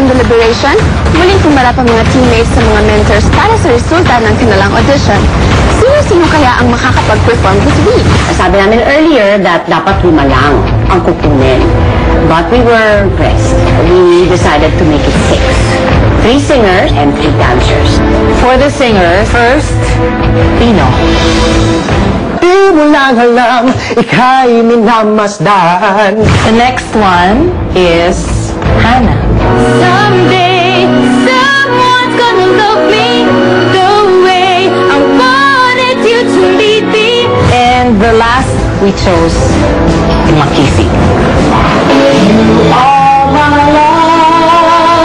ng deliberation, muling pumarap ang mga teammates sa mga mentors para sa resulta ng kanilang audition. Sino-sino kaya ang makakapag-perform this week? Sabi namin earlier that dapat 5 lang ang kukunin. But we were pressed. We decided to make it 6. 3 singers and 3 dancers. For the singers, first, Pino. Di mo lang alam, ika'y minamasdan. The next one is Hannah. Someday, someone's gonna love me the way I wanted you to lead me. And the last, we chose Makisi. All my life,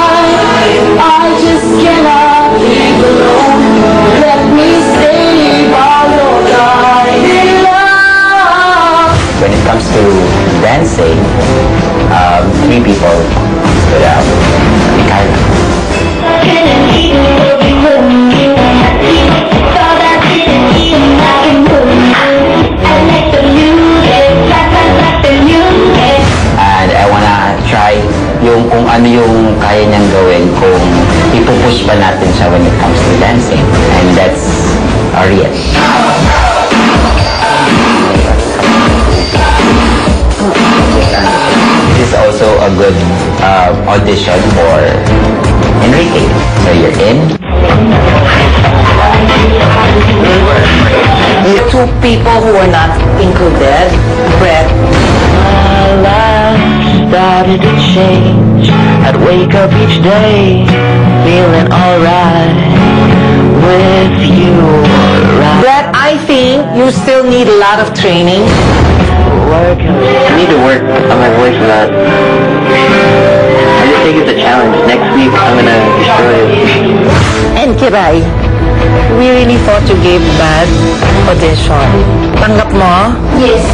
I just cannot live alone. Let me stay by your side in love. When it comes to dancing, 3 people stood out. Micaela. And I wanna try yung kung ano yung kaya niyang gawin kung ipupush ba natin siya when it comes to dancing. And that's Ariel. This is also a good audition for Enrique. So you're in. The 2 people who were not included, Brett. My life started to change. I'd wake up each day feeling alright with you. Brett, I think you still need a lot of training. I need to work on my voice a lot. I just think it's a challenge. Next week, I'm gonna destroy it. And Kiray, we really thought you gave bad audition. Tanggap mo? Yes,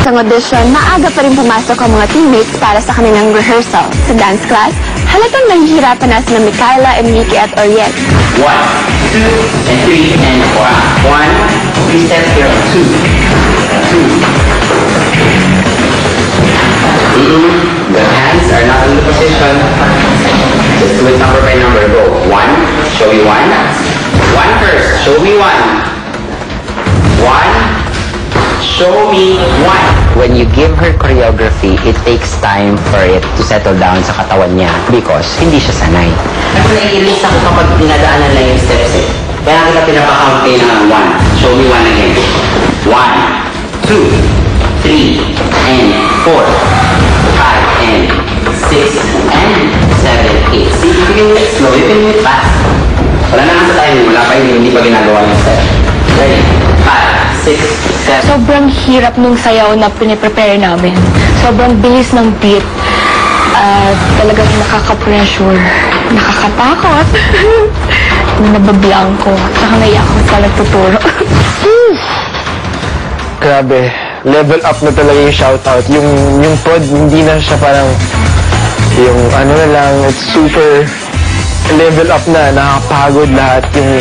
Sa audition, maaga pa rin pumasok ang mga teammates para sa kanilang rehearsal. Sa dance class, halatang nahihirapan na sina Micaela, Enrique at Oriel. 1, 2, and 3, and 4. 1, 3 steps here. 2. The hands are not in the position. Just do it number by number. Go. 1. Show me 1. 1 first. Show me 1. 1. Show me 1. When you give her choreography, it takes time for it to settle down sa katawan niya because hindi siya sanay. Ako naiinis ako kapag dinadaanan lang yung steps eh. Kaya kita pinapakount kayo ng 1. Show me 1 again. 1, 2, 3, and 4, 5, and 6, and 7, 8. See, you can do it slow, you can do it fast. Wala na nga sa timing, wala pa hindi pa ginagawa yung step. Ready? 5, 6, 7. Sobrang hirap nung sayaw na piniprepare namin. Sobrang bilis ng beat. Talagang nakaka-pressure. Nakakatakot. Nabablanko. Tsaka naiyak ako sa nagtuturo. Grabe, level up na talaga yung shoutout. Yung pod, hindi na siya parang yung ano na lang, it's super level up na, nakakapagod lahat. Yung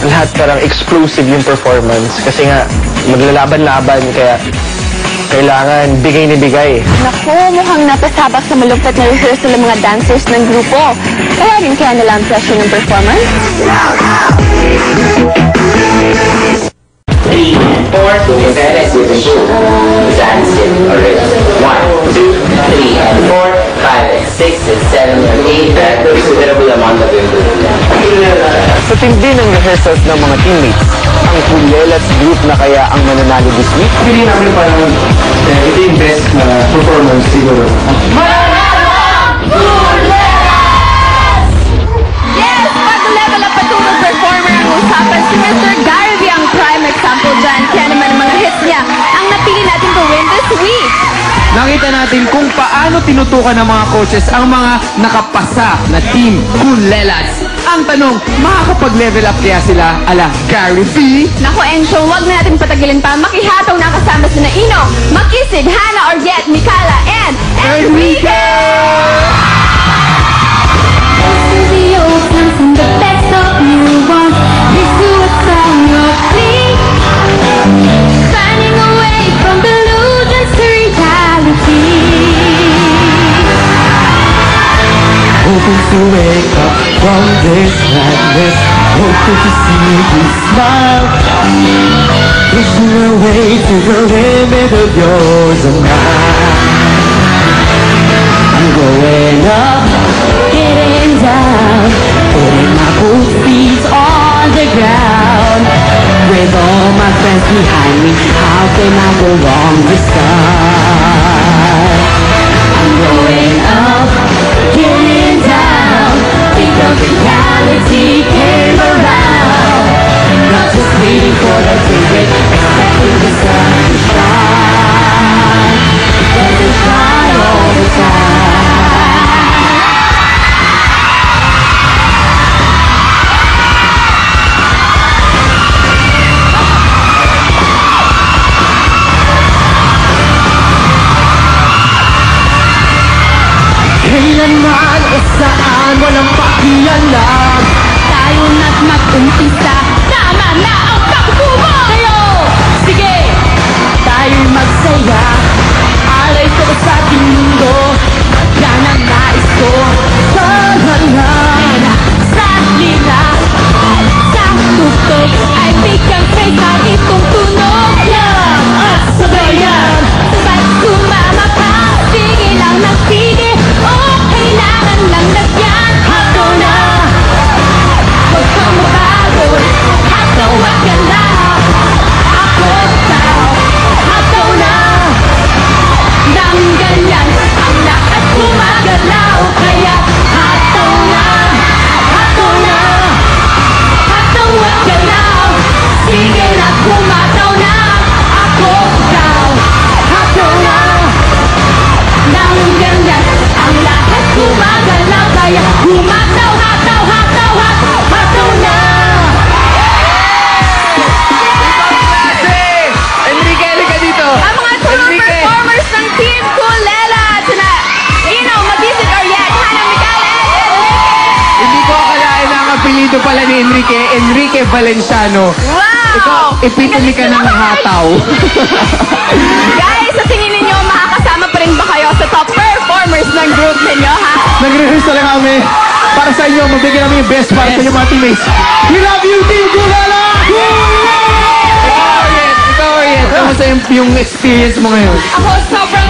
lahat parang explosive yung performance. Kasi nga, maglalaban-laban, kaya kailangan bigay na bigay. Naku, mukhang napasabak sa malupit na rehearsal ng mga dancers ng grupo. Kaya rin kaya nila ang pressure ng performance? 3, 4, 2, 7, 8, dance it already. 1, 2, 3, and 4, 5, 6, and 7, and 8. That considerable amount of improvement. Sa tindi ng rehearsals ng mga teammates, ang Kulelas group na kaya ang mananalo this week? Pili namin parang ito yung best na performance siguro. Yes! Pag-level up patunong performer ang usapan si Mr. Garvey ang prime example dyan. Kaya naman ang mga hits niya ang napili natin to win this week. Nakita natin kung paano tinutukan ng mga coaches ang mga nakapasa na team Kulelas. Ang tanong, makakapag-level up kaya sila ala Gary V? Naku, Encho, wag na natin patagilin pa. Makihataw na kasama sina Ino, Makisid, Hannah, Orget, Micaela, and Enrique! Hoping to wake up from this madness, hoping to see you smile, pushing away to the limit of yours and mine. I'm going up, getting down, putting my both feet on the ground. With all my friends behind me, how can I go wrong this time? I'm going up, getting down, think of reality came around. Not just waiting for the day, expecting the sun to shine. It doesn't shine all the time. Kailanman o saan, walang pakialam. Tayo na't mag-umpisa, tama na ang pagkubo! Kayo! Sige! Tayo'y magsaya, alay ko sa ating mundo. Yan ang nais ko. Pahala sa lila, sa tugtog ay bigyan kaysa itong tunog lang. At sabayan, sabay sumama ka, sige lang ng sige. Kailangan lang lagyan. Hataw na, huwag kang mapagod. Hataw at galaw, ako daw. Hataw na, nang ganyan ang lahat gumagalaw. Kaya hataw na, hataw na, hataw at galaw. Sige na, kumataw na, ako daw. Hataw na, nang ganyan ang lahat gumagalaw. Kaya humataw, hataw, hataw, hataw, hataw na. Enrique, halika dito. Ang mga tour performers ng Team Kulela na, Matisip Ariet, Hannah Miguel, and Enrique. Hindi ko akalain na ang apelido pala ni Enrique, Enrique Valenciano. Wow! Ikaw, epitome ka ng hataw. Guys, sa tingin ninyo, makakasama pa rin ba kayo sa top performers ng group ninyo, ha? Nag-rehearse lang kami. Para sa inyo, magbigay namin yung best para sa inyo mga teammates. We love you, Team Kulela! Ikaw, Ariet. Kamusta yung experience mo ngayon? Ako sobrang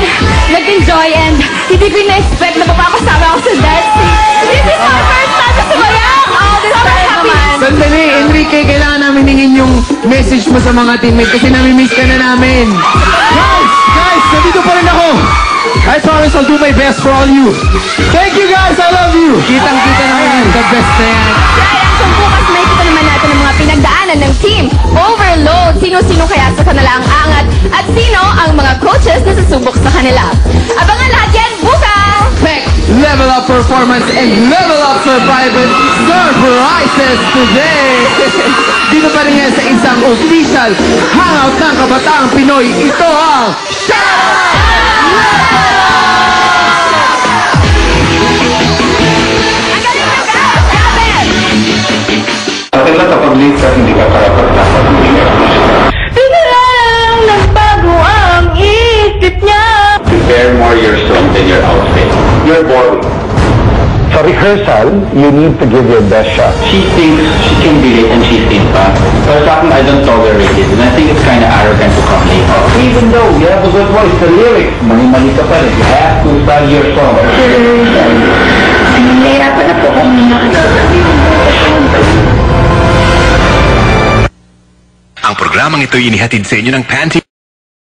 nag-enjoy and hindi ko na-expect na papakasama ako sa dancing. This is my first time na sumayang! Sobrang happy! Sandali, Enrique, kailangan namin hingin yung message mo sa mga teammates kasi nami-miss ka na namin. Guys, nandito pa rin ako. I promise I'll do my best for all you. Thank you guys, I love you. Kitang-kita naman, the best na yan. Reaction bukas, makikita naman natin ang mga pinagdaanan ng team. Overload, sino-sino kaya sa kanila ang angat at sino ang mga coaches na susubok sa kanila. Abangan lahat yan bukas! Peck, level up performance and level up survival surprises today. Dito pa rin yan sa isang official hangout ng Kabataang Pinoy. Ito ang Okay lang kapag late ka, hindi ka karapat-dapat. Bigla lang nagbago ang isip niya. Prepare more your song than your outfit. You're boring. Sa rehearsal, you need to give your best shot. She thinks she can be late and she's in fast. Pero sa akin, I don't tolerate it. And I think it's kind of arrogant to come late. Even though you have a good voice, the lyrics, mali-mali ka pa rin. You have to study your song. Nahihirapan na po kami Ang programang ito inihatid sa inyo ng Panty